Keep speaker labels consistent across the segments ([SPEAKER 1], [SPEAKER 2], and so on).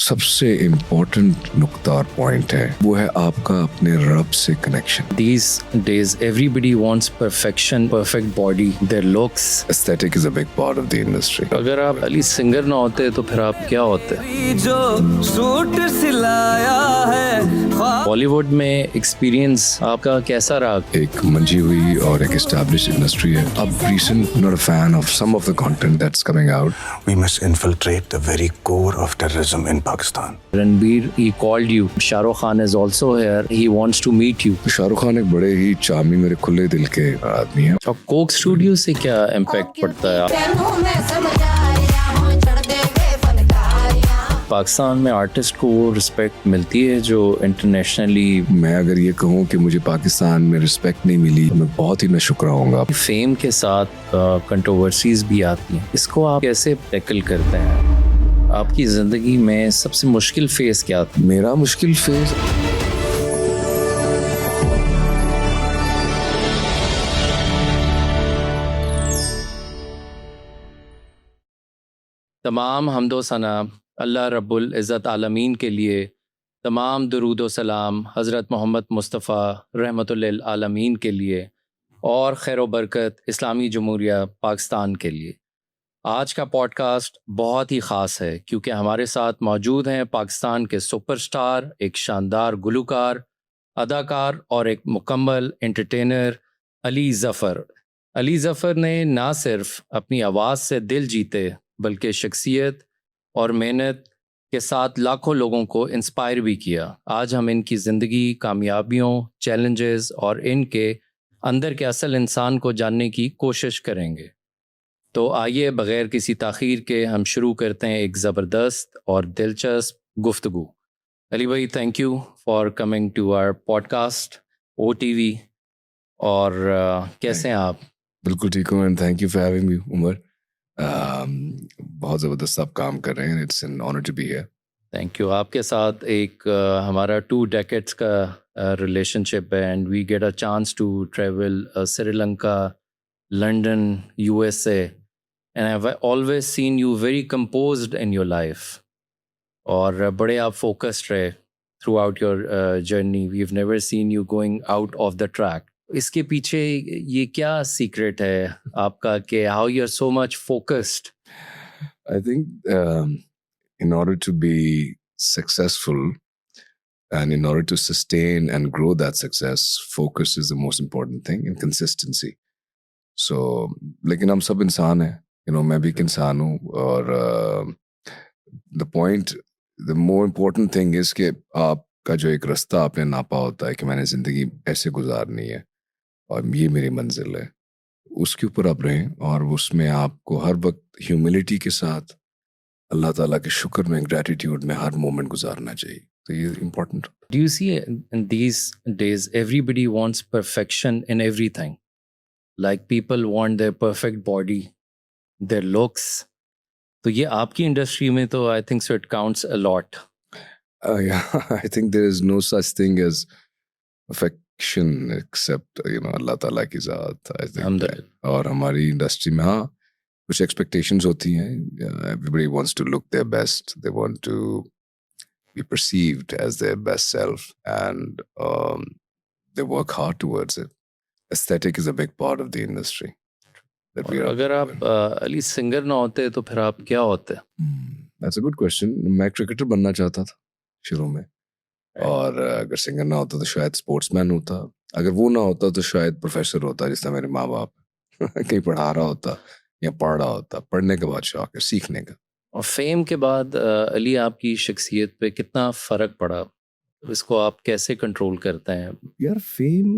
[SPEAKER 1] सबसे इम्पोर्टेंट नुक्ता और पॉइंट है वो है आपका अपने रब से connection.
[SPEAKER 2] These days, everybody wants perfection, perfect body, their looks.
[SPEAKER 1] Aesthetic is a big part of the industry.
[SPEAKER 2] अगर आप अली सिंगर ना होते तो फिर आप क्या होते?
[SPEAKER 3] जो सूट सिलाया है
[SPEAKER 2] बॉलीवुड में एक्सपीरियंस आपका कैसा रहा?
[SPEAKER 1] एक मंजी हुई और एक established industry है. अब recent not a fan of some of the content that's coming out.
[SPEAKER 4] We must infiltrate the very core of terrorism in Pakistan.
[SPEAKER 2] Ranbir, he called you. Shah Rukh Khan is also here. He wants to meet you.
[SPEAKER 1] Shahrukh Khan एक बड़े ही charming मेरे खुले दिल के आदमी है.
[SPEAKER 2] अब Coke studio से क्या इम्पैक्ट पड़ता है? पाकिस्तान में आर्टिस्ट को वो रिस्पेक्ट मिलती है जो इंटरनेशनली.
[SPEAKER 1] मैं अगर ये कहूँ कि मुझे पाकिस्तान में रिस्पेक्ट नहीं मिली, मैं बहुत ही नाशुक्र होऊंगा.
[SPEAKER 2] फेम के साथ कंट्रोवर्सीज भी आती हैं. इसको आप कैसे टैकल करते हैं? आपकी ज़िंदगी में सबसे मुश्किल फेज क्या था?
[SPEAKER 1] मेरा मुश्किल फेज
[SPEAKER 2] तमाम हम्दो सना अल्लाह रब्बुल इज़्ज़त आलमीन के लिए. तमाम दुरूद व सलाम हज़रत मोहम्मद मुस्तफ़ा रहमतुल लिल आलमीन के लिए और खैर व बरकत इस्लामी जमहूरिया पाकिस्तान के लिए. आज का पॉडकास्ट बहुत ही ख़ास है क्योंकि हमारे साथ मौजूद हैं पाकिस्तान के सुपरस्टार, एक शानदार गुलकार, अदाकार और एक मुकम्मल एंटरटेनर अली ज़फ़र. अली ज़फ़र ने ना सिर्फ अपनी आवाज़ से दिल जीते बल्कि शख्सियत और मेहनत के साथ लाखों लोगों को इंस्पायर भी किया. आज हम इनकी ज़िंदगी, कामयाबियों, चैलेंजेस और इनके अंदर के असल इंसान को जानने की कोशिश करेंगे. तो आइए बग़ैर किसी ताख़ीर के हम शुरू करते हैं एक ज़बरदस्त और दिलचस्प गुफ्तगू. अली भाई, thank you for coming to our podcast OTV. और कैसे हैं आप?
[SPEAKER 1] बिल्कुल ठीक हूँ and thank you for having me Umar. बहुत ज़बरदस्त आप काम कर रहे हैं. It's an honour to be here.
[SPEAKER 2] Thank you. आपके साथ एक हमारा 2 डेकेड्स का रिलेशनशिप है and we get a chance to travel Sri Lanka, London, USA and I have always seen you very composed in your life. और बड़े आप फोकस्ड रहे throughout your journey. We have never seen you going out of the track. इसके पीछे ये क्या secret है आपका कि how you are so much focused?
[SPEAKER 1] I think in order to be successful and in order to sustain and grow that success, focus is the most important thing and consistency. So, लेकिन हम सब इंसान हैं, मैं भी एक इंसान हूँ और the more important thing is कि आपका जो एक रास्ता आपने नापा होता है कि मैंने ज़िंदगी ऐसे गुजारनी है और ये मेरी मंजिल है, उसके ऊपर आप रहें और उसमें आपको हर वक्त ह्यूमिलिटी के साथ अल्लाह ताला के शुक्र में, ग्रैटिट्यूड में हर मोमेंट गुजारना चाहिए. तो ये important.
[SPEAKER 2] Do you see in these days everybody wants perfection in everything? Like people want their perfect body, their looks. तो ये आपकी इंडस्ट्री में तो I think so it counts a lot.
[SPEAKER 1] Yeah, I think there is no such thing as perfection except अल्लाह ताला की ज़ात. I think
[SPEAKER 2] अल्हम्दुलिल्लाह.
[SPEAKER 1] और हमारी इंडस्ट्री में हाँ कुछ एक्सपेक्टेशंस होती हैं. Everybody wants to look their best. They want to be perceived as their best self and they work hard towards it. Aesthetic is a big part of the industry. That we
[SPEAKER 2] और
[SPEAKER 1] are
[SPEAKER 2] अगर आप Ali singer ना होते तो फिर आप क्या होते?
[SPEAKER 1] That's a good question. मैं क्रिकेटर बनना चाहता था शुरू में और अगर सिंगर ना होता तो शायद स्पोर्ट्समैन होता. अगर वो ना होता तो शायद प्रोफेसर होता जिस तरह मेरे माँ बाप कहीं पढ़ा रहा होता या पढ़ रहा होता. पढ़ने के बाद शौक है सीखने का.
[SPEAKER 2] और फेम के बाद अली आपकी शख्सियत पे कितना फ़र्क पड़ा? इसको आप कैसे कंट्रोल करते हैं?
[SPEAKER 1] यार फेम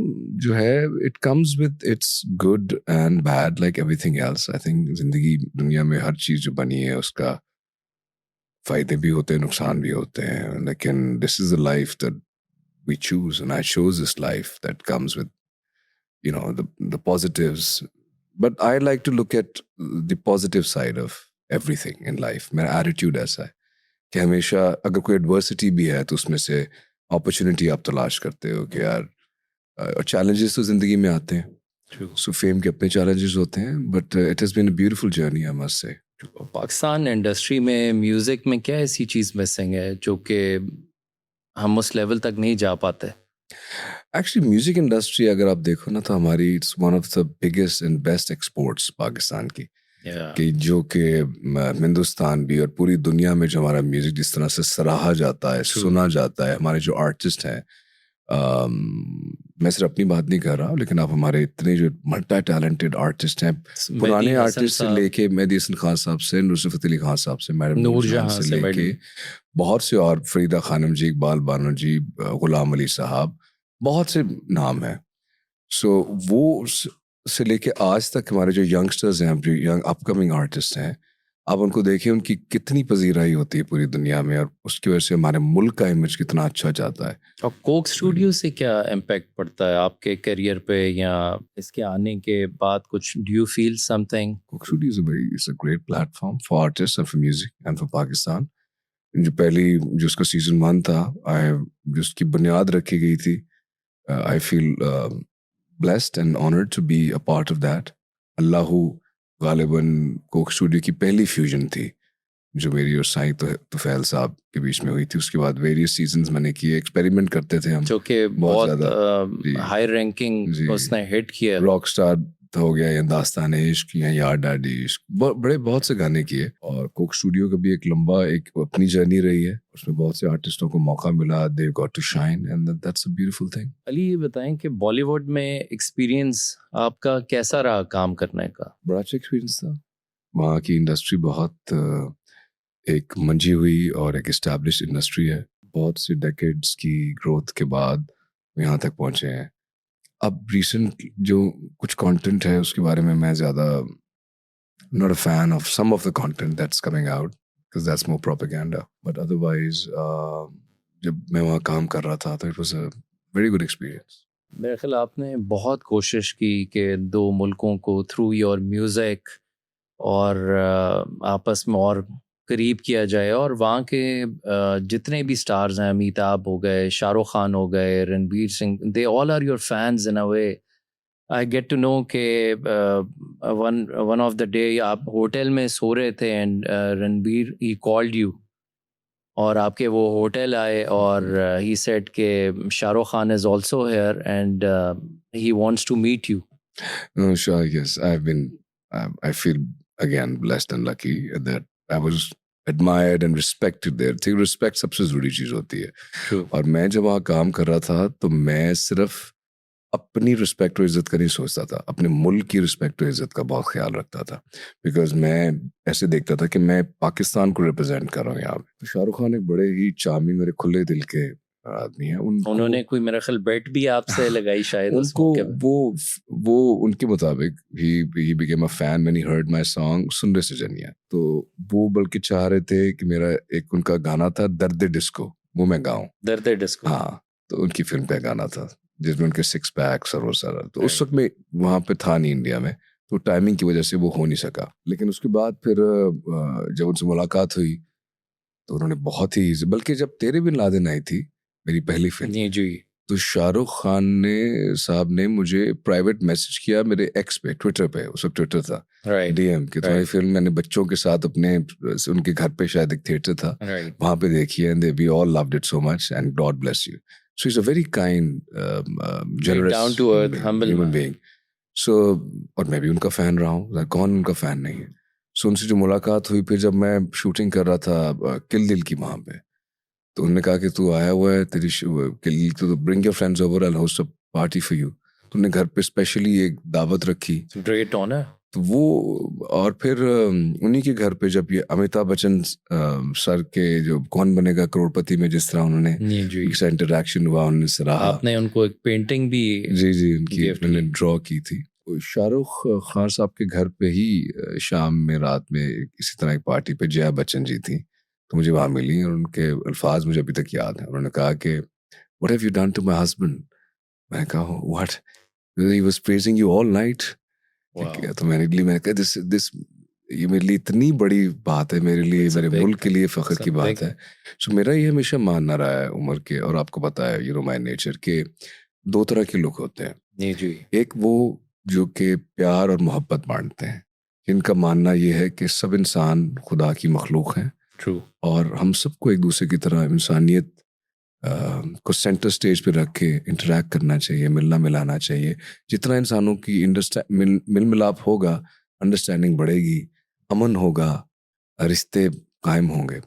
[SPEAKER 1] जो है it comes with its good and bad like everything else. I think जिंदगी दुनिया में हर चीज़ जो बनी है उसका फ़ायदे भी होते हैं, नुकसान भी होते हैं. लेकिन this is the life that we choose and I chose this life that comes with the positives. But I like to look at the positive side of everything in life. मेरा एटीट्यूड ऐसा है कि हमेशा अगर कोई adversity भी है तो उसमें से अपॉर्चुनिटी आप तलाश करते हो कि यार और चैलेंजेस तो ज़िंदगी में आते हैं. सो फेम के अपने चैलेंजेस होते हैं but it has been a beautiful journey I must say.
[SPEAKER 2] Pakistan industry में म्यूज़िक में क्या ऐसी चीज़ मिसिंग है जो कि हम उस लेवल तक नहीं जा पाते?
[SPEAKER 1] एक्चुअली म्यूजिक इंडस्ट्री अगर आप देखो ना तो हमारी it's one of the biggest and best exports Pakistan की, कि जो कि हिंदुस्तान भी और पूरी दुनिया में जो हमारा म्यूजिक जिस तरह से सराहा जाता है, सुना जाता है, हमारे जो आर्टिस्ट हैं, मैं सिर्फ अपनी बात नहीं कर रहा हूँ, लेकिन आप हमारे इतने जो मल्टी टैलेंटेड आर्टिस्ट हैं, पुराने आर्टिस्ट से लेके मेहदी हसन खान साहब से, नुसरत फ़तेह अली खान साहब से, मैडम नूरजहां से लेके बहुत से और फरीदा खानम जी, इकबाल बानो जी, गुलाम अली साहब, बहुत से नाम हैं। सो वो से लेके आज तक हमारे जो यंगस्टर्स हैं, जो यंग अपकमिंग आर्टिस्ट हैं, आप उनको देखिए उनकी कितनी पजीराई होती है पूरी दुनिया में, और उसकी वजह से हमारे मुल्क का इमेज कितना अच्छा जाता है।
[SPEAKER 2] और कोक स्टूडियो से क्या इम्पैक्ट पड़ता है आपके करियर पे, या इसके आने के बाद कुछ do you feel something?
[SPEAKER 1] Coke studio is a great platform for artist and for music and for Pakistan. जो पहली जो उसका सीजन 1 था, जो उसकी बुनियाद रखी गई थी, I feel blessed and honored to be a part of that. अल्लाहू गालिबन कोक स्टूडियो की पहली फ्यूजन थी जो मेरी और साईं तुफैल साहब के बीच में हुई थी। उसके बाद वेरियस सीजन्स मैंने किए, एक्सपेरिमेंट करते थे हम,
[SPEAKER 2] जो कि बहुत हाई रैंकिंग उसने हिट किया।
[SPEAKER 1] रॉक स्टार हो गया, या दास्तान इश्क, या यार डैडी इश्क, बहुत से गाने किए। और कोक स्टूडियो का भी एक लंबा एक अपनी जर्नी रही है, उसमें बहुत से आर्टिस्टों को मौका मिला, they got to shine and that's a beautiful thing.
[SPEAKER 2] Ali, ये बताएं कि बॉलीवुड में एक्सपीरियंस आपका कैसा रहा काम करने का?
[SPEAKER 1] बड़ा अच्छा एक्सपीरियंस था। वहाँ की इंडस्ट्री बहुत एक मंजी हुई और एक इस्टेब्लिश इंडस्ट्री है। बहुत सी डेकेड्स की ग्रोथ के बाद यहाँ तक पहुँचे हैं। अब रिसेंट जो कुछ कंटेंट है उसके बारे में मैं ज़्यादा not a fan of some of the content that's coming out, because that's more propaganda, but otherwise जब मैं वहाँ काम कर रहा था तो it was a very good experience.
[SPEAKER 2] मेरे ख्याल आपने बहुत कोशिश की कि दो मुल्कों को थ्रू योर म्यूज़िक और आपस में और करीब किया जाए, और वहाँ के जितने भी स्टार्स हैं, अमिताभ हो गए, शाहरुख खान हो गए, Ranbir Singh, they all are your fans in a way. I get to know के वन ऑफ द डे आप होटल में सो रहे थे and Ranbir he called you, और आपके वो होटल आए और ही सेड के Shahrukh Khan is also here and he wants to meet you.
[SPEAKER 1] Sure, yes, I feel again blessed and lucky that I was admired and respected there. थी respect सबसे ज़रूरी चीज़ होती है। और मैं जब वहाँ काम कर रहा था तो मैं सिर्फ अपनी रिस्पेक्ट और इज़्ज़त का नहीं सोचता था, अपने मुल्क की रिस्पेक्ट और इज़्ज़त का बहुत ख्याल रखता था, बिकॉज मैं ऐसे देखता था कि मैं पाकिस्तान को रिप्रेजेंट कर रहा हूँ यहाँ पे। तो शाहरुख खान एक बड़े ही चार्मिंग और खुले दिल के आदमी है।
[SPEAKER 2] उन्होंने कोई मेरा ख्याल बेट भी आपसे लगाई शायद
[SPEAKER 1] उनको वो उनके मुताबिक he became a fan when he heard my song सुन रे सजनिया। तो वो बल्कि चाह रहे थे कि मेरा एक उनका गाना था दर्द डिस्को, वो मैं गाऊं।
[SPEAKER 2] दर्द डिस्को,
[SPEAKER 1] हाँ, तो उनकी फिल्म पे गाना था जिसमें उनके 6 पैक्स और वो सारा। तो उस वक्त में वहाँ पे था नहीं इंडिया में, तो टाइमिंग की वजह से वो हो नहीं सका। लेकिन उसके बाद फिर जब उनसे मुलाकात हुई तो उन्होंने बहुत ही, बल्कि जब तेरे बिन लादेन आई थी मेरी पहली फिल्म
[SPEAKER 2] जी,
[SPEAKER 1] तो शाहरुख खान साहब ने मुझे प्राइवेट मैसेज किया मेरे एक्स पे, ट्विटर पे, उस वक्त ट्विटर था, डीएम कि तुम्हारी फिल्म मैंने बच्चों के साथ अपने उनके घर पे शायद एक थिएटर था वहाँ पे देखी है, and we all loved it so much and god bless you. So is a very kind generous
[SPEAKER 2] down to earth humble
[SPEAKER 1] human being. So और मैं भी उनका फैन रहा हूँ, कौन उनका फैन नहीं है। सो उनसे जो मुलाकात हुई फिर जब मैं शूटिंग कर रहा था किल दिल की वहाँ पे, तो उन्होंने कहा कि तू आया हुआ है तेरी किल, तो bring your friends over, I will host a party for you. तो उन्होंने घर पे स्पेशली एक दावत रखी,
[SPEAKER 2] ग्रेट ऑनर।
[SPEAKER 1] तो वो और फिर उन्हीं के घर पे जब ये अमिताभ बच्चन सर के जो कौन बनेगा करोड़पति में जिस तरह उन्होंने इंटरेक्शन हुआ, उन्होंने सराहा,
[SPEAKER 2] आपने उनको एक पेंटिंग भी
[SPEAKER 1] जी उनकी उन्होंने ड्रॉ की थी। शाहरुख खान साहब के घर पे ही शाम में रात में इसी तरह एक पार्टी पे जया बच्चन जी थी, तो मुझे वहाँ मिली और उनके अल्फाज मुझे अभी तक याद हैं। उन्होंने कहा कि what have you done to my husband? मैंने कहा what? He was praising you all night. तो मैंने कहा दिस ये मेरे लिए इतनी बड़ी बात है, मेरे लिए, मेरे मुल्क के लिए फ़ख्र की बात है। सो मेरा ये हमेशा मानना रहा है उम्र के, और आपको पता है यू नो माय नेचर के 2 तरह के लोग होते हैं।
[SPEAKER 2] जी,
[SPEAKER 1] एक वो जो कि प्यार और मोहब्बत बांटते हैं जिनका मानना ये है कि सब इंसान खुदा की मखलूक हैं
[SPEAKER 2] True.
[SPEAKER 1] और हम सबको एक दूसरे की तरह इंसानियत को सेंटर स्टेज पे रख के इंटरेक्ट करना चाहिए, मिलना मिलाना चाहिए। जितना इंसानों की मिल मिलाप होगा, अंडरस्टैंडिंग बढ़ेगी, अमन होगा, रिश्ते कायम होंगे।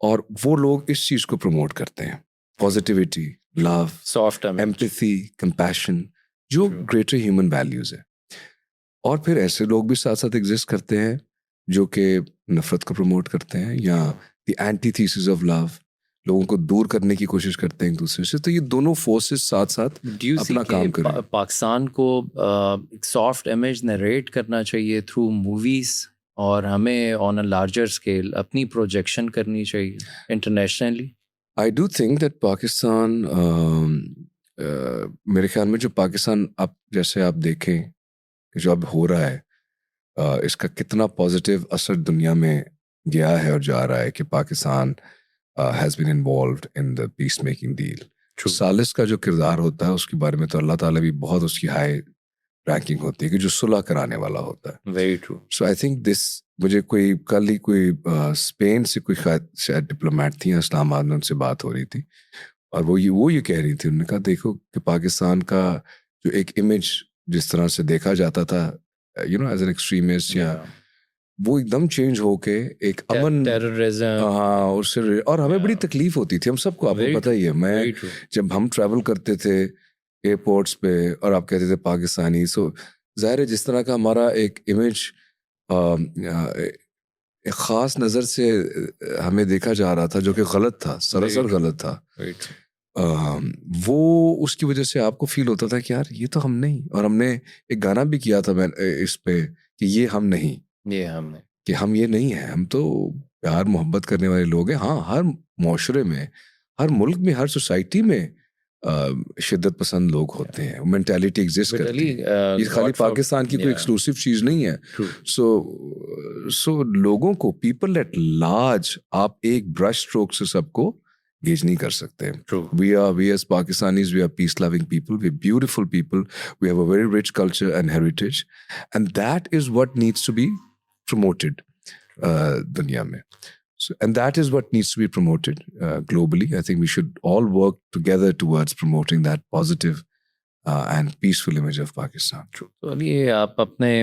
[SPEAKER 1] और वो लोग इस चीज़ को प्रमोट करते हैं, positivity, love,
[SPEAKER 2] Soft image.
[SPEAKER 1] Empathy, compassion, जो
[SPEAKER 2] True.
[SPEAKER 1] ग्रेटर ह्यूमन वैल्यूज है। और फिर ऐसे लोग भी साथ साथ एग्जिस्ट करते हैं जो कि नफरत को प्रमोट करते हैं या द एंटीथीसिस ऑफ लव, लोगों को दूर करने की कोशिश करते हैं एक दूसरे से। तो ये दोनों फोर्सेस साथ साथ
[SPEAKER 2] Do you see
[SPEAKER 1] अपना काम
[SPEAKER 2] कि
[SPEAKER 1] करें।
[SPEAKER 2] पाकिस्तान को एक सॉफ्ट इमेज नरेट करना चाहिए थ्रू मूवीज, और हमें ऑन अ लार्जर स्केल अपनी प्रोजेक्शन करनी चाहिए internationally?
[SPEAKER 1] I do think that Pakistan, मेरे ख्याल में जो पाकिस्तान अब जैसे आप देखें कि जो अब हो रहा है, इसका कितना पॉजिटिव असर दुनिया में गया है और जा रहा है कि Pakistan has been involved in the peace making deal. सालिस का जो किरदार होता है उसके बारे में तो अल्लाह ताला भी बहुत उसकी हाई रैंकिंग होती है कि जो सुलह कराने वाला होता है।
[SPEAKER 2] Very true.
[SPEAKER 1] So I think this, मुझे कोई कल ही कोई स्पेन से कोई शायद डिप्लोमेट थी, इस्लामाबाद में उनसे बात हो रही थी और वो ये कह रही थी, उन्होंने कहा देखो कि पाकिस्तान का जो एक इमेज जिस तरह से देखा जाता था एज एन एक्सट्रीमिस्ट या वो एकदम चेंज होके एक अमन,
[SPEAKER 2] टेररिज्म,
[SPEAKER 1] हाँ, उससे और हमें बड़ी तकलीफ होती थी हम सबको, आपको पता ही है। मैं जब हम ट्रैवल करते थे एयरपोर्ट्स पे और आप कहते थे पाकिस्तानी, सो जाहिर है जिस तरह का हमारा एक इमेज एक ख़ास नज़र से हमें देखा जा रहा था जो कि गलत था, सरासर गलत था। वो उसकी वजह से आपको फील होता था कि यार ये तो हम नहीं। और हमने एक गाना भी किया था मैं इस पे कि ये हम नहीं,
[SPEAKER 2] ये हमने,
[SPEAKER 1] कि हम ये नहीं है, हम तो प्यार मोहब्बत करने वाले लोग हैं। हाँ, हर माशरे में, हर मुल्क में, हर सोसाइटी में शिद्दत पसंद लोग होते हैं, मेंटालिटी एग्जिस्ट करती है। ये खाली पाकिस्तान की कोई एक्सक्लूसिव चीज़ नहीं है। सो लोगों को, पीपल एट लार्ज, आप एक ब्रश स्ट्रोक से सबको गेज नहीं कर सकते। We as Pakistanis, we are peace loving people, we're beautiful people, we have a very rich culture and heritage, and that is what needs to be promoted दुनिया में. So, and that is what needs to be promoted globally. I think we should all work together towards promoting that positive and peaceful image of Pakistan.
[SPEAKER 2] तो ये आप अपने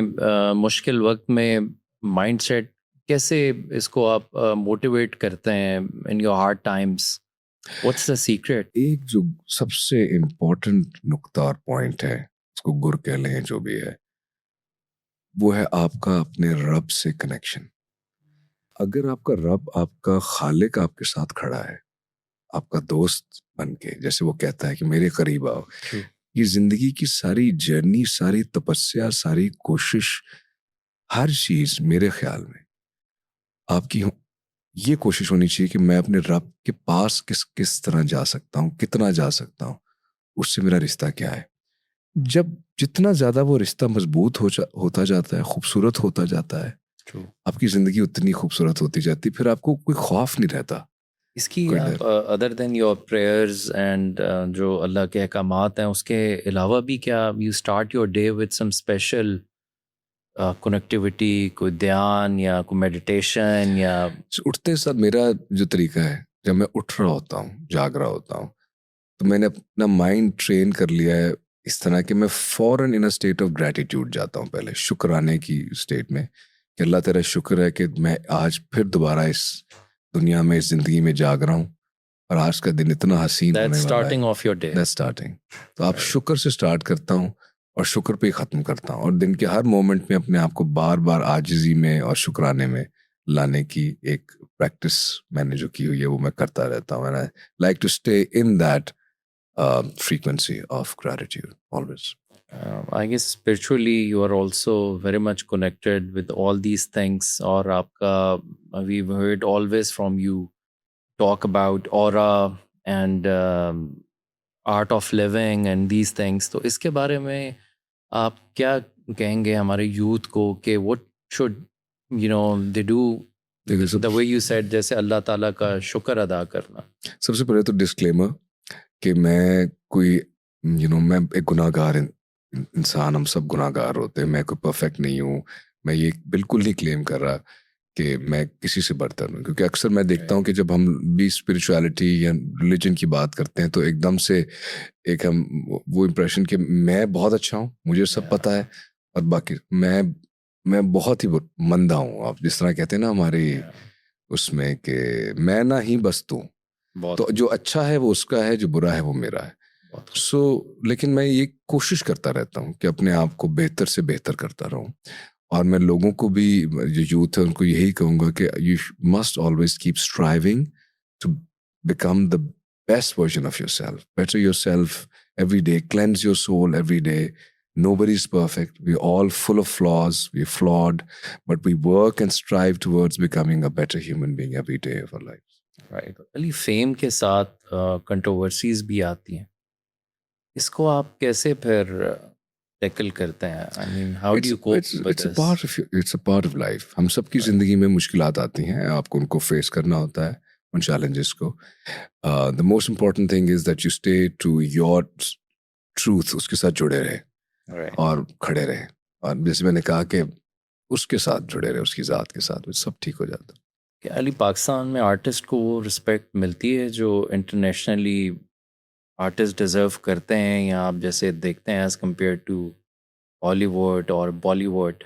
[SPEAKER 2] मुश्किल वक्त में mindset कैसे इसको आप मोटिवेट करते हैं in your hard times? What's the secret?
[SPEAKER 1] एक जो सबसे इम्पोर्टेंट नुक्ता और पॉइंट है, उसको गुर कह लें जो भी है, वो है आपका अपने रब से कनेक्शन। अगर आपका रब, आपका खालिक आपके साथ खड़ा है, आपका दोस्त बन के, जैसे वो कहता है कि मेरे करीब आओ, ये जिंदगी की सारी जर्नी, सारी तपस्या, सारी कोशिश, हर चीज मेरे ख्याल में आपकी ये कोशिश होनी चाहिए कि मैं अपने रब के पास किस तरह जा सकता हूँ, कितना जा सकता हूँ, उससे मेरा रिश्ता क्या है। जब जितना ज्यादा वो रिश्ता मजबूत होता जाता है, खूबसूरत होता जाता है, आपकी जिंदगी उतनी खूबसूरत होती जाती, फिर आपको कोई खौफ नहीं रहता।
[SPEAKER 2] इसकी other than your prayers and जो अल्लाह के अहकामात हैं, उसके अलावा भी क्या you start your day with some special connectivity, कोई ध्यान या कोई मेडिटेशन? या
[SPEAKER 1] उठते साथ मेरा जो तरीका है, जब मैं उठ रहा होता हूँ, जाग रहा होता हूँ, तो मैंने अपना माइंड ट्रेन कर लिया है इस तरह कि मैं फौरन इन अ स्टेट ऑफ ग्रैटिट्यूड जाता हूँ, पहले शुक्राने की स्टेट में कि अल्लाह तेरा शुक्र है कि मैं आज फिर दोबारा इस दुनिया में, इस जिंदगी में जाग रहा हूँ और आज का दिन इतना हसीन होने वाला है।
[SPEAKER 2] Starting of your day,
[SPEAKER 1] that's starting. तो आप शुक्र से स्टार्ट करता हूँ और शुक्र पे ही ख़त्म करता हूँ, और दिन के हर मोमेंट में अपने आप को बार बार आजिज़ी में और शुक्राने में लाने की एक प्रैक्टिस मैंने जो की हुई है वो मैं करता रहता हूँ। And I like to stay in that frequency of gratitude always.
[SPEAKER 2] I guess spiritually you are also very much connected with all these things. और आपका, we've heard always from you talk about aura and art of living and these things. तो इसके बारे में आप क्या कहेंगे हमारे यूथ को कि what should they do the way you said, जैसे अल्लाह ताला का शुक्र अदा करना?
[SPEAKER 1] सबसे पहले तो डिस्क्लेमर कि मैं कोई मैं एक गुनाहगार इंसान, हम सब गुनाहगार होते हैं, मैं कोई परफेक्ट नहीं हूँ, मैं ये बिल्कुल नहीं क्लेम कर रहा कि मैं किसी से बरतर हूँ, क्योंकि अक्सर मैं देखता हूँ कि जब हम भी स्पिरिचुअलिटी या रिलीजन की बात करते हैं तो एकदम से एक हम वो इम्प्रेशन कि मैं बहुत अच्छा हूँ, मुझे सब पता है, और बाकी मैं बहुत ही मंदा हूँ। आप जिस तरह कहते हैं ना हमारी उसमें कि मैं ना ही बस तू, तो जो अच्छा है वो उसका है, जो बुरा है वो मेरा है। लेकिन मैं ये कोशिश करता रहता हूँ कि अपने आप को बेहतर से बेहतर करता रहूँ, और मैं लोगों को भी, जो यूथ है उनको यही कहूँगा कि you must always keep striving to become the best version of yourself, better yourself every day, cleanse your soul every day. Nobody's perfect. We're all full of flaws. We're flawed, but we work and strive towards becoming a better human being every day of our lives.
[SPEAKER 2] Right. Ali fame के साथ controversies भी आती हैं, इसको आप कैसे फिर tackle करते हैं? I mean how do you cope with
[SPEAKER 1] It's a part of it's a part of life. हम सबकी जिंदगी में मुश्किलात आती हैं, आपको उनको फेस करना होता है, उन challenges को. The most important thing is that you stay to your truth, उसके साथ जुड़े रहे
[SPEAKER 2] राइट?
[SPEAKER 1] और खड़े रहे, और जैसे मैंने कहा कि उसके साथ जुड़े रहे, उसकी ज़ात के साथ, सब ठीक हो जाता है.
[SPEAKER 2] कि अली पाकिस्तान में आर्टिस्ट को वो रिस्पेक्ट मिलती है जो इंटरनेशनली आर्टिस्ट डिज़र्व करते हैं, या आप जैसे देखते हैं एज कम्पेयर टू हॉलीवुड और बॉलीवुड?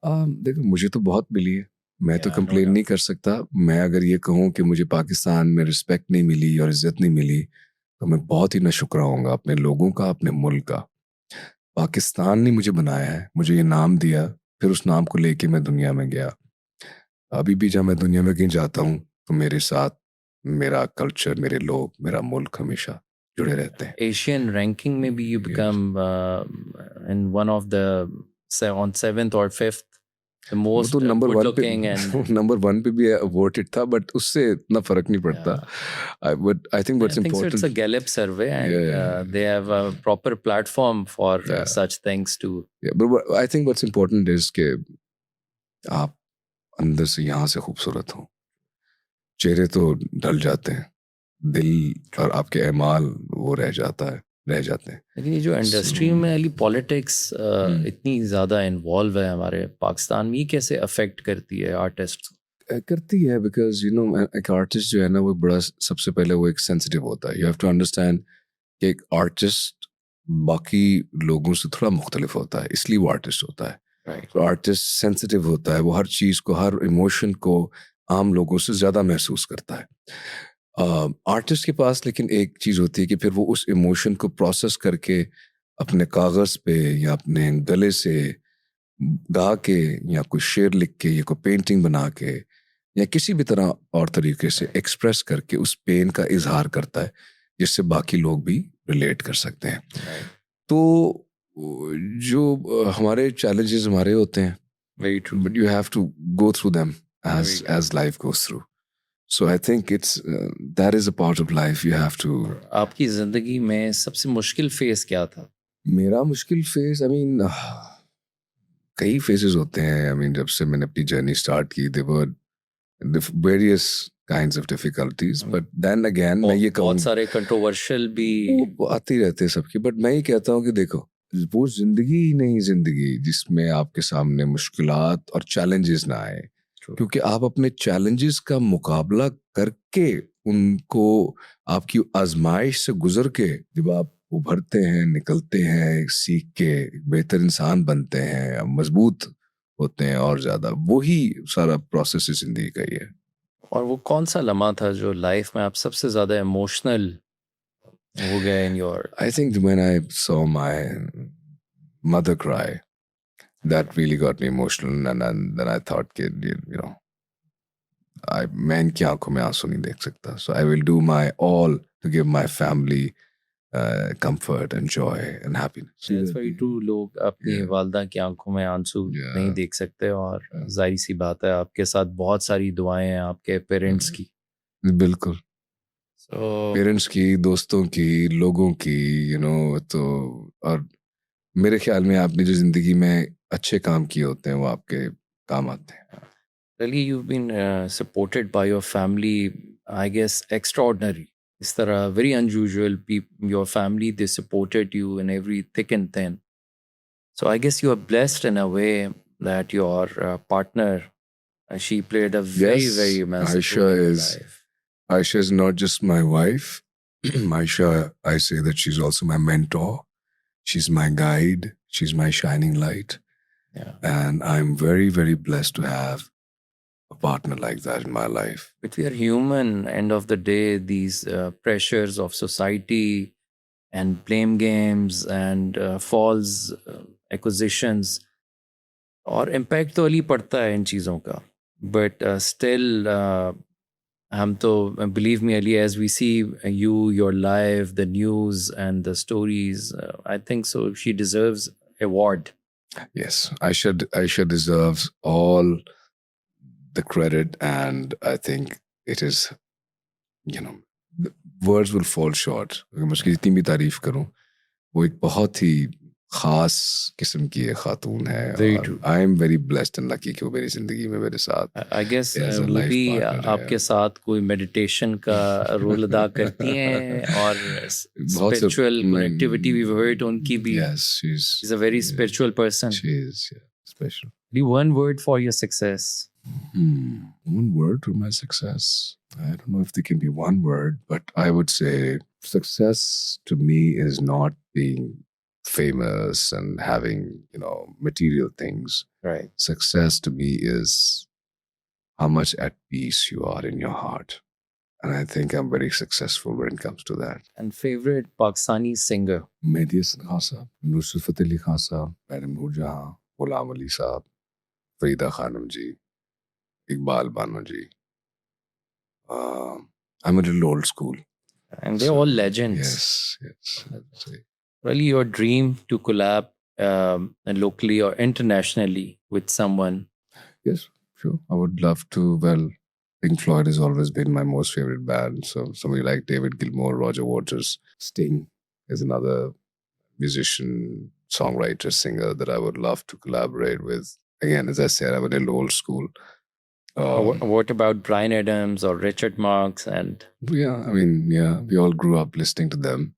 [SPEAKER 1] देखो, मुझे तो बहुत मिली है, मैं तो
[SPEAKER 2] Yeah, no
[SPEAKER 1] कंप्लेन नहीं कर सकता. मैं अगर ये कहूँ कि मुझे पाकिस्तान में रिस्पेक्ट नहीं मिली और इज्जत नहीं मिली, तो मैं बहुत ही नाशुक्र होऊंगा अपने लोगों का, अपने मुल्क का. पाकिस्तान ने मुझे बनाया है, मुझे ये नाम दिया, फिर उस नाम को लेके मैं दुनिया में गया. अभी भी जब मैं दुनिया में कहीं जाता हूँ तो मेरे साथ मेरा कल्चर, मेरे लोग, मेरा मुल्क हमेशा जुड़े रहते हैं.
[SPEAKER 2] एशियन रैंकिंग में भी you become in one of the on 7th or 5th the
[SPEAKER 1] वो
[SPEAKER 2] मोस्ट
[SPEAKER 1] तो नंबर
[SPEAKER 2] गुड
[SPEAKER 1] 1 पे
[SPEAKER 2] लुकिंग एंड
[SPEAKER 1] नंबर 1 पे भी वोटेड था, बट उससे इतना फर्क नहीं पड़ता. But I think what's
[SPEAKER 2] I think so. It's a
[SPEAKER 1] important,
[SPEAKER 2] Gallup survey, and
[SPEAKER 1] Yeah.
[SPEAKER 2] they have a proper platform for
[SPEAKER 1] Yeah.
[SPEAKER 2] such things to.
[SPEAKER 1] But I think what's important is कि आप अंदर से यहाँ से खूबसूरत हो. चेहरे तो ढल जाते हैं, दिल और आपके एमाल वो रह जाते हैं.
[SPEAKER 2] लेकिन ये जो इंडस्ट्री में अली पॉलिटिक्स इतनी ज़्यादा इन्वॉल्व है हमारे पाकिस्तान में, ये कैसे अफेक्ट करती है आर्टिस्ट?
[SPEAKER 1] करती है, बिकॉज यू नो एक आर्टिस्ट जो है ना वो बड़ा, सबसे पहले वो एक सेंसिटिव होता है. यू हैव टू अंडरस्टैंड कि एक आर्टिस्ट बाकी लोगों से थोड़ा मुख्तलिफ होता है, इसलिए वो आर्टिस्ट होता है.
[SPEAKER 2] राइट?
[SPEAKER 1] आर्टिस्ट सेंसिटिव होता है, वो हर चीज़ को, हर इमोशन को आम लोगों से ज़्यादा महसूस करता है. आर्टिस्ट के पास लेकिन एक चीज़ होती है कि फिर वो उस इमोशन को प्रोसेस करके अपने कागज़ पे या अपने गले से गा के, या कोई शेर लिख के, या कोई पेंटिंग बना के, या किसी भी तरह और तरीके से एक्सप्रेस करके उस पेन का इजहार करता है, जिससे बाकी लोग भी रिलेट कर सकते हैं. तो जो हमारे चैलेंजेस हमारे होते हैं,
[SPEAKER 2] very true.
[SPEAKER 1] but you have to go through them as life goes through. So I think it's that is a part of life. You have to.
[SPEAKER 2] आपकी ज़िंदगी में सबसे मुश्किल फेस क्या था?
[SPEAKER 1] मेरा मुश्किल फेस, I mean, कई फेजेस होते हैं. I mean, जब से मैंने अपनी जर्नी स्टार्ट की, there were various kinds of difficulties. But then again, मैं ये कहूँ,
[SPEAKER 2] बहुत सारे कंट्रोवर्शियल भी
[SPEAKER 1] वो आते ही रहते हैं सबकी. बट मैं ये कहता हूँ कि देखो, वो जिंदगी ही नहीं जिंदगी जिसमें आपके सामने मुश्किलात और चैलेंजेस ना आए, क्योंकि आप अपने चैलेंजेस का मुकाबला करके, उनको आपकी आजमाइश से गुजर के जब आप उभरते हैं, निकलते हैं, सीख के एक बेहतर इंसान बनते हैं, मजबूत होते हैं और ज्यादा, वही सारा प्रोसेस जिंदगी का ही है.
[SPEAKER 2] और वो कौन सा लम्हा था जो लाइफ में आप सबसे ज़्यादा इमोशनल हो गए in your?
[SPEAKER 1] I think when I saw my mother cry, that really got me emotional, and then I thought, kid, you know, मैं इनकी आंखों में आंसू नहीं देख सकता. So I will do my all to give my family comfort and joy and happiness.
[SPEAKER 2] That's very true. लोग अपनी वालदा की आंखों में आंसू नहीं देख सकते, और जाहिर सी बात है आपके साथ बहुत सारी दुआएं हैं आपके पेरेंट्स की.
[SPEAKER 1] बिल्कुल. पेरेंट्स की, दोस्तों की, लोगों की, you know, तो और मेरे ख्याल में आपने जो जिंदगी में अच्छे काम किए होते हैं वो आपके काम आते हैं.
[SPEAKER 2] Really, you've been supported by your family, I guess, extraordinary. इस तरह very unusual. Your family, they supported you in every thick and thin. So I guess you are blessed in a way. that your partner, she played a very,
[SPEAKER 1] Yes,
[SPEAKER 2] very massive
[SPEAKER 1] Aisha
[SPEAKER 2] role in your
[SPEAKER 1] is-
[SPEAKER 2] life.
[SPEAKER 1] Aisha is not just my wife. Aisha, I say that she's also my mentor. She's my guide. She's my shining light.
[SPEAKER 2] Yeah.
[SPEAKER 1] And I'm very, very blessed to have a partner like that in my life.
[SPEAKER 2] But we are human. End of the day, these pressures of society and blame games and false accusations और impact तो अली पड़ता है इन चीज़ों का. But still, हम तो believe me, Ali, as we see you, your life, the news and the stories, I think so. She deserves award.
[SPEAKER 1] Yes, Aisha deserves all the credit, and I think it is, the words will fall short. अगर मैं उसकी जितनी भी तारीफ करूं, वो एक बहुत ही खास किस्म की एक खातून है.
[SPEAKER 2] Very true.
[SPEAKER 1] I am very blessed and lucky कि वो मेरी जिंदगी में मेरे साथ
[SPEAKER 2] I guess
[SPEAKER 1] As a
[SPEAKER 2] वो
[SPEAKER 1] life
[SPEAKER 2] भी
[SPEAKER 1] partner है.
[SPEAKER 2] आपके साथ कोई meditation का रोल अदा करती हैं और
[SPEAKER 1] बहुत से-
[SPEAKER 2] spiritual connectivity we've heard उनकी भी.
[SPEAKER 1] Yes, she's
[SPEAKER 2] She's a very spiritual person.
[SPEAKER 1] She is, yeah, special.
[SPEAKER 2] One word for your success.
[SPEAKER 1] One word to my success. I don't know if there can be one word, but I would say success to me is not being famous and having, material things.
[SPEAKER 2] Right.
[SPEAKER 1] Success to me is how much at peace you are in your heart. And I think I'm very successful when it comes to that.
[SPEAKER 2] And favorite Pakistani singer?
[SPEAKER 1] Mehdi Hasan Khan Sahab, Nusrat Fateh Ali Khan Sahab, Madam Noor Jahan, Ghulam Ali Sahab, Farida Khanum ji, Iqbal Bano ji. I'm a little old school.
[SPEAKER 2] And they're all legends.
[SPEAKER 1] Yes. So,
[SPEAKER 2] Really, your dream to collab locally or internationally with someone?
[SPEAKER 1] yes, sure. I would love to. Well, Pink Floyd has always been my most favorite band. So somebody like David Gilmour, Roger Waters, Sting is another musician, songwriter, singer that I would love to collaborate with. Again, as I said, I'm a little old school.
[SPEAKER 2] What about Bryan Adams or Richard Marx? And
[SPEAKER 1] Yeah, we all grew up listening to them.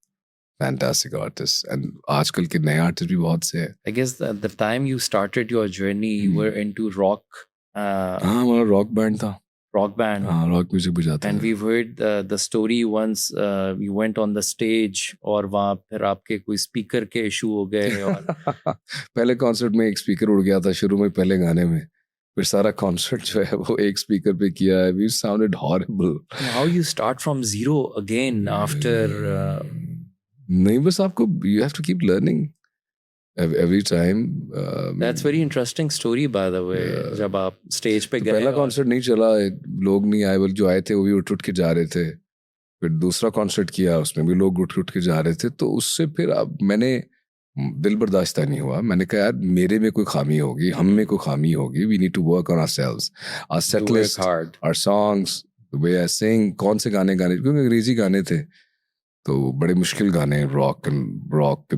[SPEAKER 1] Fantastic artists. And आजकल के नए artists भी बहुत से हैं.
[SPEAKER 2] I guess the time you started your journey, you were into rock,
[SPEAKER 1] हाँ, हमारा rock band था.
[SPEAKER 2] rock band.
[SPEAKER 1] हाँ, rock music बजाते
[SPEAKER 2] And
[SPEAKER 1] थे.
[SPEAKER 2] we've heard the story once you went on the stage और वहाँ फिर आपके कोई speaker के issue हो गए और
[SPEAKER 1] पहले कॉन्सर्ट में एक स्पीकर उड़ गया था शुरू में पहले गाने में. फिर सारा कॉन्सर्ट जो है वो एक स्पीकर पे किया है. We sounded horrible.
[SPEAKER 2] how you start from zero again after
[SPEAKER 1] नहीं, बस आपको you have to keep learning every time.
[SPEAKER 2] that's very interesting story by the way. जब आप stage पे
[SPEAKER 1] तो
[SPEAKER 2] गए
[SPEAKER 1] पहला
[SPEAKER 2] और-
[SPEAKER 1] कॉन्सर्ट नहीं चला, लोग नहीं आए, जो आए थे वो भी उठ के जा रहे थे. फिर दूसरा कॉन्सर्ट किया, उसमें भी लोग उठ के जा रहे थे. तो उससे फिर अब मैंने दिल बर्दाश्त नहीं हुआ. मैंने कहा यार मेरे में कोई खामी होगी, हम में कोई खामी होगी. We need to work on ourselves, our set
[SPEAKER 2] to work
[SPEAKER 1] list,
[SPEAKER 2] hard.
[SPEAKER 1] Our songs, the way I sing. कौन से गाने क्योंकि अंग्रेजी गाने थे तो बड़े मुश्किल गाने. रॉक के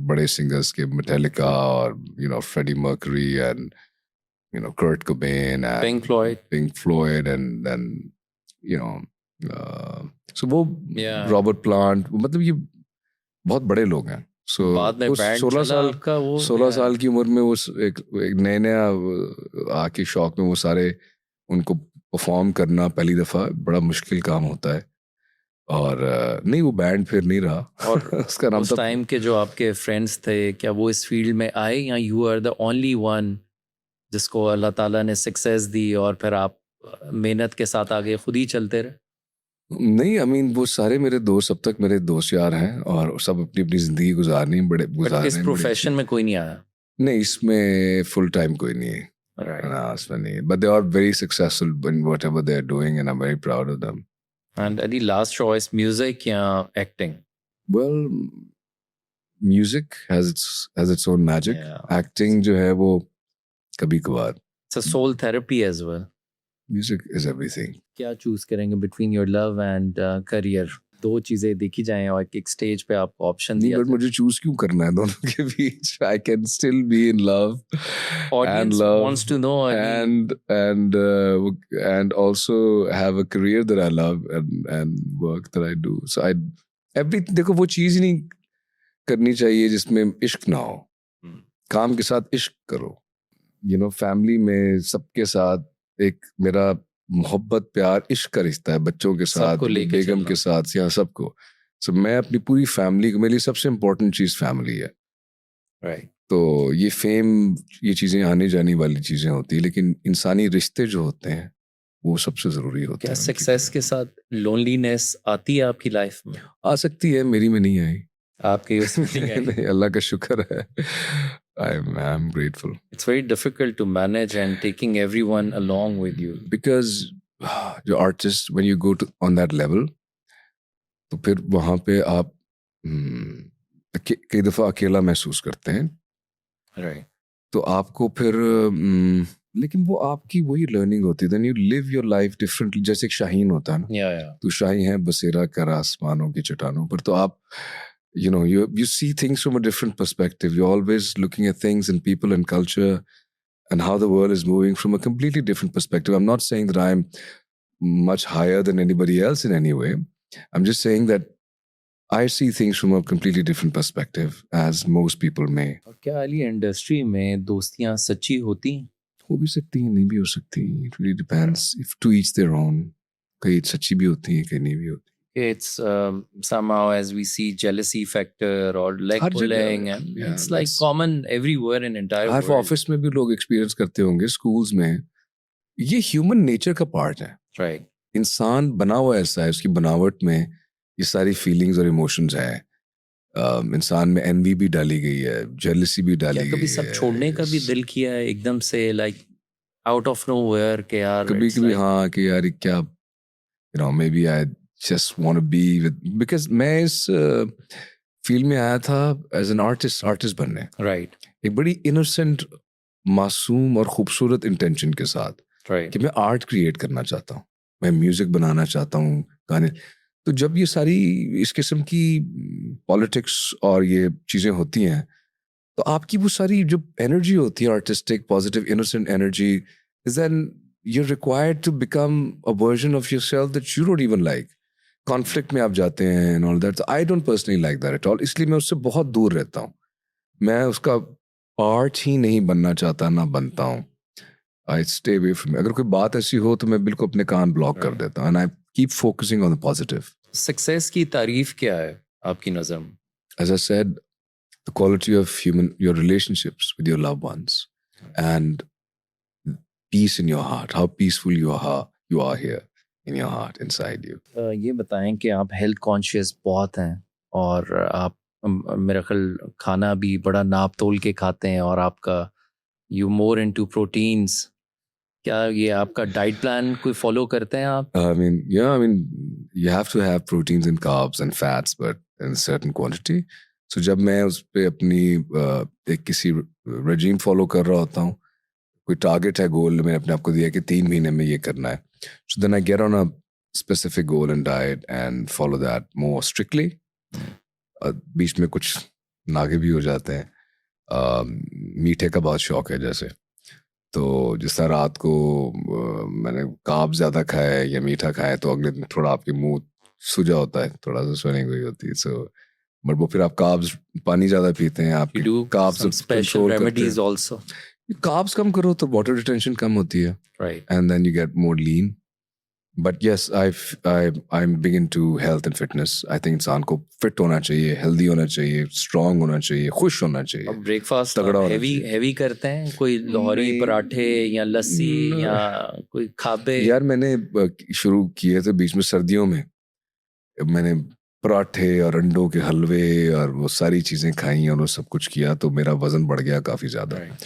[SPEAKER 1] बड़े सिंगर्स के, मेटालिका और Freddie Mercury and Kurt Cobain and
[SPEAKER 2] Pink Floyd.
[SPEAKER 1] and so वो
[SPEAKER 2] Yeah.
[SPEAKER 1] रॉबर्ट प्लांट, मतलब ये बहुत बड़े लोग हैं. सो
[SPEAKER 2] बाद में बैंड
[SPEAKER 1] 16 साल
[SPEAKER 2] का वो
[SPEAKER 1] 16 साल की उम्र में वो एक नया आके शौक में वो सारे उनको परफॉर्म करना पहली दफा बड़ा मुश्किल काम होता है. और नहीं, वो बैंड फिर नहीं रहा.
[SPEAKER 2] और
[SPEAKER 1] उसका नाम
[SPEAKER 2] उस
[SPEAKER 1] था
[SPEAKER 2] टाइम के जो आपके फ्रेंड्स थे, क्या वो इस फील्ड में आए या you are the only one जिसको अल्लाह ताला ने सक्सेस दी और फिर आप मेहनत के साथ आगे खुद ही चलते रहे?
[SPEAKER 1] नहीं, आई मीन वो सारे मेरे दोस्त, अब तक मेरे दोस्त यार हैं और सब अपनी अपनी जिंदगी गुजार
[SPEAKER 2] बट
[SPEAKER 1] रहे
[SPEAKER 2] इस
[SPEAKER 1] हैं.
[SPEAKER 2] प्रोफेशन में कोई नहीं आया.
[SPEAKER 1] नहीं, इसमें फुल टाइम कोई नहीं है.
[SPEAKER 2] राइट.
[SPEAKER 1] ना, इसमें नहीं. But they are very successful in whatever they are doing and I am very proud of them.
[SPEAKER 2] And Ali last choice music या acting?
[SPEAKER 1] Well, music has its own magic.
[SPEAKER 2] Yeah.
[SPEAKER 1] Acting जो है वो कभी कभार.
[SPEAKER 2] It's a soul therapy as well.
[SPEAKER 1] Music is everything.
[SPEAKER 2] क्या choose करेंगे between your love and career? दो चीजें देखी जाएं और एक स्टेज पे आपको ऑप्शन दिया
[SPEAKER 1] बट मुझे चूज क्यों करना है दोनों के बीच? I can still be in love and
[SPEAKER 2] audience
[SPEAKER 1] love
[SPEAKER 2] wants to know
[SPEAKER 1] and also have a career that I love and work that I do. So देखो वो चीज ही नहीं करनी चाहिए जिसमें इश्क ना हो. काम के साथ इश्क करो. फैमिली में सबके साथ एक मेरा मोहब्बत प्यार इश्क का रिश्ता है, बच्चों के साथ,
[SPEAKER 2] सबको लेके
[SPEAKER 1] बेगम
[SPEAKER 2] चलना।
[SPEAKER 1] के साथ, या सबको। सो मैं अपनी पूरी फैमिली को, मेरे लिए सबसे इम्पोर्टेंट चीज़ फैमिली है।
[SPEAKER 2] राइट।
[SPEAKER 1] तो ये फेम, ये चीज़ें आने जाने वाली चीज़ें होती है, लेकिन इंसानी रिश्ते जो होते हैं वो सबसे ज़रूरी होते
[SPEAKER 2] क्या
[SPEAKER 1] हैं।
[SPEAKER 2] सक्सेस के साथ लोनलीनेस आती है आपकी लाइफ में?
[SPEAKER 1] आ सकती है, मेरी में नहीं आई।
[SPEAKER 2] आपके उसमें नहीं आई?
[SPEAKER 1] नहीं, अल्लाह का शुक्र है। I am grateful
[SPEAKER 2] It's very difficult to manage and taking everyone along with you.
[SPEAKER 1] Because जो artist when you go to on that level, तो फिर वहाँ पे आप कई दफ़ा अकेला महसूस करते हैं।
[SPEAKER 2] Right.
[SPEAKER 1] तो आपको फिर लेकिन वो आपकी वही लर्निंग होती है। Then you live your life differently. जैसे एक शाहीन होता है ना,
[SPEAKER 2] Yeah.
[SPEAKER 1] तो शाहीन है बसेरा कर आसमानों की चट्टानों पर, तो आप you see things from a different perspective. You're always looking at things and people and culture and how the world is moving from a completely different perspective. I'm not saying that I'm much higher than anybody else in any way. I'm just saying that I see things from a completely different perspective, as most people may.
[SPEAKER 2] और क्या Ali industry में दोस्तियां सच्ची होती?
[SPEAKER 1] हो भी सकती हैं, नहीं भी हो सकती। It really depends. If to each their own. कई सच्ची भी होती हैं, कई नहीं भी होती।
[SPEAKER 2] It's somehow, as we see, jealousy factor or leg
[SPEAKER 1] हर जगह,
[SPEAKER 2] pulling, and
[SPEAKER 1] yeah,
[SPEAKER 2] it's like
[SPEAKER 1] that's-
[SPEAKER 2] common everywhere in entire
[SPEAKER 1] her
[SPEAKER 2] world.
[SPEAKER 1] Office में भी लोग एक्सपीरियंस करते होंगे, स्कूल्स में। ये ह्यूमन नेचर का पार्ट है।
[SPEAKER 2] Right.
[SPEAKER 1] इंसान बना हुआ ऐसा है, उसकी बनावट में ये सारी फीलिंग्स और इमोशंस हैं। इंसान में एनवी भी डाली गई है, जेलसी भी डाली
[SPEAKER 2] क्या
[SPEAKER 1] गई है।
[SPEAKER 2] कभी सब छोड़ने का भी दिल किया है एकदम से, like out of nowhere के यार?
[SPEAKER 1] कभी
[SPEAKER 2] it's
[SPEAKER 1] कभी
[SPEAKER 2] like-
[SPEAKER 1] हाँ कि यार ये क्या, maybe I just want to be with, because मैं इस फील्ड में आया था एज एन आर्टिस्ट बनने,
[SPEAKER 2] Right.
[SPEAKER 1] एक बड़ी इनोसेंट, मासूम और खूबसूरत इंटेंशन के साथ
[SPEAKER 2] Right.
[SPEAKER 1] कि मैं आर्ट क्रिएट करना चाहता हूँ, मैं म्यूजिक बनाना चाहता हूँ, गाने। तो जब ये सारी इस किस्म की पॉलिटिक्स और ये चीज़ें होती हैं, तो आपकी वो सारी जो एनर्जी होती है, artistic positive innocent energy, is then you're required to become a version of yourself that you don't even like. Conflict में आप जाते हैं and all that. So I don't personally like that at all. इसलिए मैं उससे बहुत दूर रहता हूँ। मैं उसका पार्ट ही नहीं बनना चाहता, ना बनता हूँ। I stay away from it. अगर कोई बात ऐसी हो तो मैं बिल्कुल अपने कान ब्लॉक कर देता हूँ, and I keep focusing on the positive.
[SPEAKER 2] Success की तारीफ क्या है आपकी नजर में?
[SPEAKER 1] As I said, the quality of your relationships with your loved ones and peace in your heart, how peaceful you are here in your heart, inside you.
[SPEAKER 2] ये बताएं कि आप हेल्थ कॉन्शियस बहुत हैं और आप मेरा ख्याल खाना भी बड़ा नाप तोल के खाते हैं, और आपका यू मोर इनटू प्रोटीन्स। क्या ये आपका डाइट प्लान कोई फॉलो करते हैं आप?
[SPEAKER 1] I mean, you have to have proteins and carbs and fats, but in a certain quantity. So जब मैं उस पे अपनी एक किसी regime follow कर रहा होता हूँ, कोई टारगेट है, गोल मैंने अपने आप को दिया कि 3 महीने में ये करना है, so then I get on a specific goal and diet and follow that more strictly. बीच में कुछ नागे भी हो जाते हैं। मीठे का बहुत शौक है, जैसे तो जिस तरह रात को मैंने कार्ब ज़्यादा खाया है या मीठा खाया है, तो अगले दिन थोड़ा आपके मुंह सूजा होता है, थोड़ा सा स्वेलिंग हुई होती है। सो बट वो फिर आप कार्ब्स, पानी ज़्यादा पीते हैं, आप
[SPEAKER 2] You do
[SPEAKER 1] carbs
[SPEAKER 2] some special remedies also.
[SPEAKER 1] Carbs कम करो तो वाटर रिटेंशन कम होती है,
[SPEAKER 2] Right.
[SPEAKER 1] and then you get more lean. But yes, I'm big into health and fitness. I think इंसान को फिट होना चाहिए, हेल्दी होना चाहिए, स्ट्रांग होना चाहिए, खुश होना चाहिए।
[SPEAKER 2] अब ब्रेकफास्ट
[SPEAKER 1] तगड़ा होना
[SPEAKER 2] हैवी करते हैं? कोई लाहौरी
[SPEAKER 1] नहीं।
[SPEAKER 2] पराठे या लस्सी या कोई खाबे?
[SPEAKER 1] यार मैंने शुरू किए थे बीच में सर्दियों में, मैंने पराठे और अंडों के हलवे और वो सारी चीज़ें खाई और वो सब कुछ किया, तो मेरा वजन बढ़ गया काफ़ी ज़्यादा।
[SPEAKER 2] Right.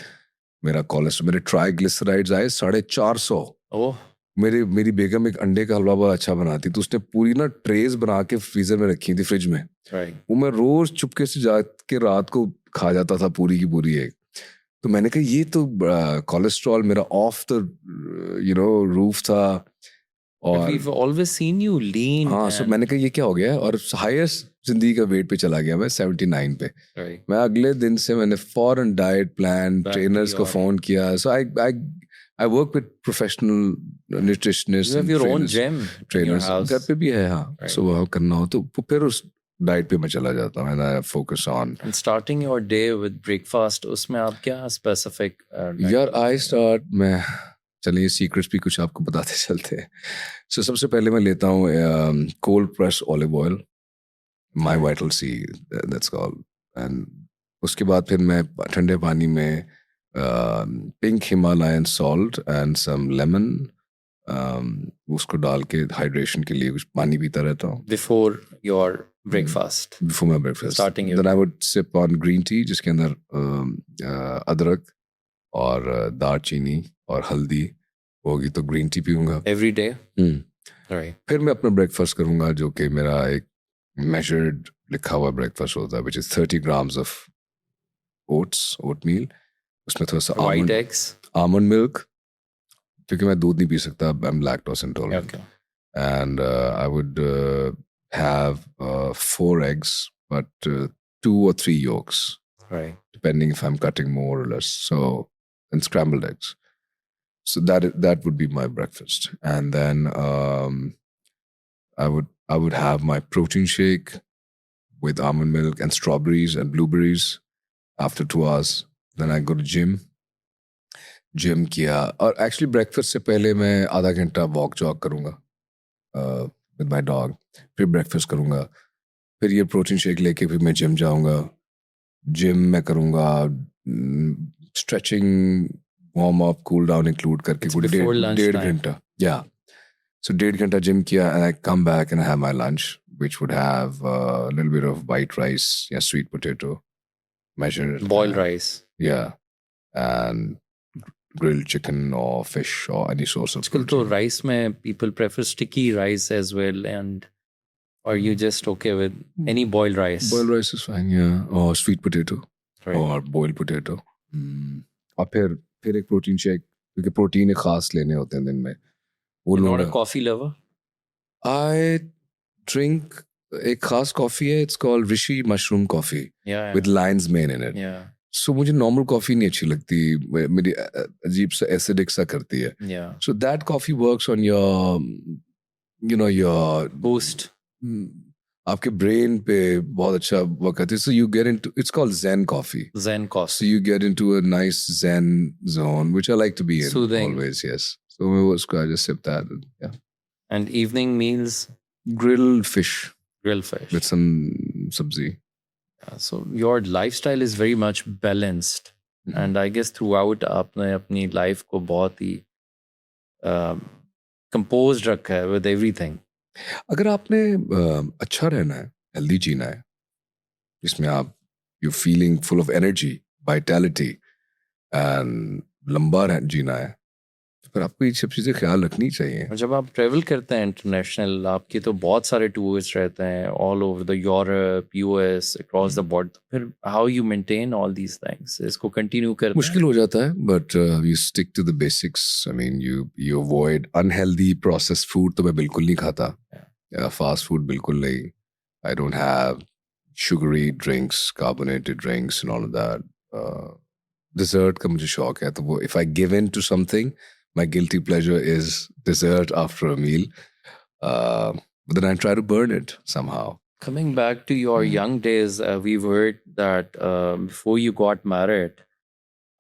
[SPEAKER 1] मेरा कोलेस्ट्रॉल, मेरे ट्राइग्लिसराइड्स आए 450।
[SPEAKER 2] ओह,
[SPEAKER 1] मेरी बेगम एक अंडे का हलवा बहुत अच्छा बनाती, तो उसने पूरी ना ट्रेज बना के फ्रीजर में रखी थी, फ्रिज में।
[SPEAKER 2] राइट।
[SPEAKER 1] वो मैं रोज चुपके से जाके रात को खा जाता था पूरी की पूरी एक। तो मैंने कहा ये तो कोलेस्ट्रॉल मेरा ऑफ द रूफ था। और
[SPEAKER 2] We've always seen you lean.
[SPEAKER 1] हाँ, सो मैंने कहा ये क्या हो गया, और हाईएस्ट जिंदगी का वेट पे चला गया मैं 79 पे।
[SPEAKER 2] Right.
[SPEAKER 1] मैं अगले दिन से मैंने फॉरन diet plan,
[SPEAKER 2] Back
[SPEAKER 1] trainers
[SPEAKER 2] to
[SPEAKER 1] को
[SPEAKER 2] your-
[SPEAKER 1] फोन किया। So I work with professional nutritionist,
[SPEAKER 2] You have your own gym in your
[SPEAKER 1] trainers
[SPEAKER 2] house.
[SPEAKER 1] घर पे भी है। हाँ,
[SPEAKER 2] Right.
[SPEAKER 1] सुबह करना हो तो फिर डाइट पे मैं चला जाता हूँ, and I focus on.
[SPEAKER 2] And starting your day with breakfast, उसमें आप क्या specific
[SPEAKER 1] यार I start, मैं चलिए सीक्रेट्स भी कुछ आपको बताते चलते हैं. So सबसे पहले मैं लेता हूँ cold press olive oil, my vital C that's called, and उसके बाद फिर मैं ठंडे पानी में pink Himalayan salt and some lemon, उसको डाल के हाइड्रेशन के लिए कुछ पानी पीता रहता हूँ
[SPEAKER 2] before your breakfast?
[SPEAKER 1] before my breakfast.
[SPEAKER 2] Starting your
[SPEAKER 1] Then I would sip on green tea जिसके अंदर अदरक और दालचीनी और हल्दी होगी, तो ग्रीन टी पीऊंगा.
[SPEAKER 2] every day?
[SPEAKER 1] हम्म.
[SPEAKER 2] Right.
[SPEAKER 1] फिर मैं अपना ब्रेकफास्ट करूंगा जो कि मेरा एक measured लिखा हुआ ब्रेकफास्ट होता है, which is 30 grams of oatmeal, उसमें थोड़ा सा
[SPEAKER 2] White eggs?
[SPEAKER 1] almond milk, क्योंकि मैं दूध नहीं पी सकता, I'm lactose intolerant.
[SPEAKER 2] Okay.
[SPEAKER 1] And I would have 4 eggs, but 2 or 3 yolks,
[SPEAKER 2] Right.
[SPEAKER 1] depending if I'm cutting more or less. So, and scrambled eggs. So that would be my breakfast. And then I would have my protein shake with almond milk and strawberries and blueberries after 2 hours. Then I go to gym किया, और actually breakfast से पहले मैं आधा घंटा walk jog करूँगा with my dog, फिर breakfast करूँगा, फिर ये प्रोटीन शेक लेके फिर मैं जिम जाऊँगा. जिम में करूँगा stretching, warm up, cool down include करके
[SPEAKER 2] before lunch
[SPEAKER 1] 1.5
[SPEAKER 2] time.
[SPEAKER 1] घंटा. या सो 1.5 घंटा जिम किया, and I come back and I have my lunch, which would have a little bit of white rice, yeah, sweet potato, measured
[SPEAKER 2] Boiled rice?
[SPEAKER 1] yeah, and grilled chicken or fish or any source of
[SPEAKER 2] आजकल तो
[SPEAKER 1] protein.
[SPEAKER 2] rice में people prefer sticky rice as well, and are you just okay with any boiled rice?
[SPEAKER 1] Boiled rice is fine, yeah, or sweet potato
[SPEAKER 2] Right.
[SPEAKER 1] or boiled potato. और फिर एक protein shake, क्योंकि protein एक खास लेने होते हैं दिन में, वो
[SPEAKER 2] You're not a
[SPEAKER 1] लूँगा.
[SPEAKER 2] coffee lover?
[SPEAKER 1] I drink एक खास कॉफी है, it's called Rishi mushroom coffee
[SPEAKER 2] Yeah.
[SPEAKER 1] with lion's mane in it.
[SPEAKER 2] Yeah.
[SPEAKER 1] So मुझे नॉर्मल कॉफी नहीं अच्छी लगती, मेरी अजीब सा एसिडिक सा करती है.
[SPEAKER 2] Yeah.
[SPEAKER 1] So that coffee works on your, your
[SPEAKER 2] Boost.
[SPEAKER 1] आपके ब्रेन पे बहुत अच्छा वर्क करती है. So you get into, it's called Zen coffee.
[SPEAKER 2] Zen
[SPEAKER 1] So
[SPEAKER 2] coffee.
[SPEAKER 1] you get into a nice Zen zone, which I like to be in.
[SPEAKER 2] Soothing.
[SPEAKER 1] Always, yes. So मैं उसको I just sip that. And, yeah.
[SPEAKER 2] And evening meals,
[SPEAKER 1] Grilled fish
[SPEAKER 2] grilled fish.
[SPEAKER 1] with some sabzi.
[SPEAKER 2] Yeah, so your lifestyle is very much balanced. And I guess throughout आपने अपनी life को बहुत ही composed रखा है with everything.
[SPEAKER 1] अगर आपने अच्छा रहना है, हेल्दी जीना है, जिसमें आप you feeling full of energy, vitality and लंबा जीना है, तो फिर आपको ये सब चीज़ें ख्याल रखनी चाहिए.
[SPEAKER 2] और जब आप ट्रेवल करते हैं इंटरनेशनल, आपके तो बहुत सारे टूर्स रहते हैं all over the Europe, US, across the border, फिर how you maintain all these things? इसको कंटिन्यू करना
[SPEAKER 1] मुश्किल हो जाता है, but you stick to the basics. I mean you avoid unhealthy processed food. तो मैं बिल्कुल नहीं खाता, फास्ट फूड बिल्कुल नहीं. I don't have sugary drinks, carbonated drinks and all of that. Dessert का मुझे शौक है, तो वो if I give in to something, my guilty pleasure is dessert after a meal, but then I try to burn it somehow.
[SPEAKER 2] Coming back to your young days, we've heard that before you got married,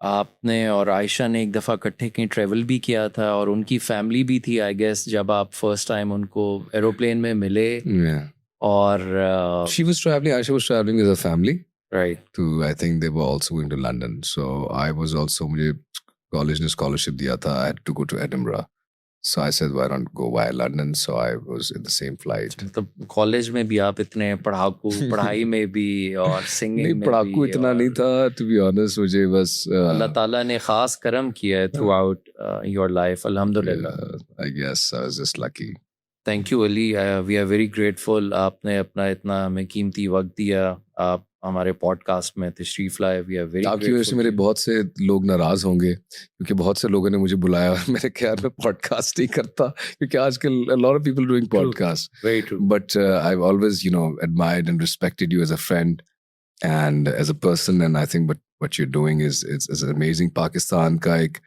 [SPEAKER 2] आपने और आयशा ने एक दफ़ा इकट्ठे कहीं travel भी किया था, और उनकी फैमिली भी थी आई गेस जब आप फर्स्ट टाइम उनको एरोप्लेन में मिले.
[SPEAKER 1] Yeah.
[SPEAKER 2] और
[SPEAKER 1] She was traveling, Aisha was traveling with her family
[SPEAKER 2] right,
[SPEAKER 1] to, I think they were also going to London. So I was also, मुझे कॉलेज ने स्कॉलरशिप दिया था. I had to go to Edinburgh. So I said, why not go via London? So I was in the same flight.
[SPEAKER 2] मतलब college में भी आप इतने पढ़ाकू, पढ़ाई में भी और सिंगिंग
[SPEAKER 1] नहीं,
[SPEAKER 2] में
[SPEAKER 1] पढ़ाकू
[SPEAKER 2] भी,
[SPEAKER 1] इतना
[SPEAKER 2] और
[SPEAKER 1] नहीं था, to be honest. मुझे बस
[SPEAKER 2] अल्लाह ताला ने खास करम किया है थ्रू आउट योर लाइफ, अल्हम्दुलिल्लाह.
[SPEAKER 1] I guess I was just lucky.
[SPEAKER 2] Thank you Ali, we are very grateful. आपने अपना इतना हमें कीमती वक्त दिया, आप हमारे पॉडकास्ट में तशरीफ लाए. वी आर वेरी
[SPEAKER 1] आपकी वजह से मेरे बहुत से लोग नाराज होंगे, क्योंकि बहुत से लोगों ने मुझे बुलाया और मैंने कहा यार मैं पॉडकास्ट नहीं करता, क्योंकि आजकल a lot of people doing podcasts.
[SPEAKER 2] Very true.
[SPEAKER 1] But I've always, admired and respected you as a friend and as a person, and I think what you're doing is amazing. Pakistan का एक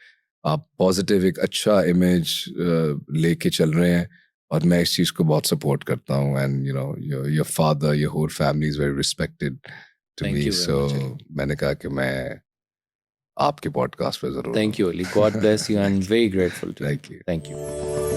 [SPEAKER 1] आप positive, एक अच्छा image लेके चल रहे हैं, और मैं इस चीज़ को बहुत सपोर्ट करता हूँ and you know your father your whole family is very respected to
[SPEAKER 2] Thank
[SPEAKER 1] me
[SPEAKER 2] you very
[SPEAKER 1] so
[SPEAKER 2] much, Ali.
[SPEAKER 1] मैंने कहा कि मैं आपके पॉडकास्ट पे ज़रूर
[SPEAKER 2] Thank you, Ali. God bless you. I'm very grateful to you.
[SPEAKER 1] Thank you.
[SPEAKER 2] Thank you.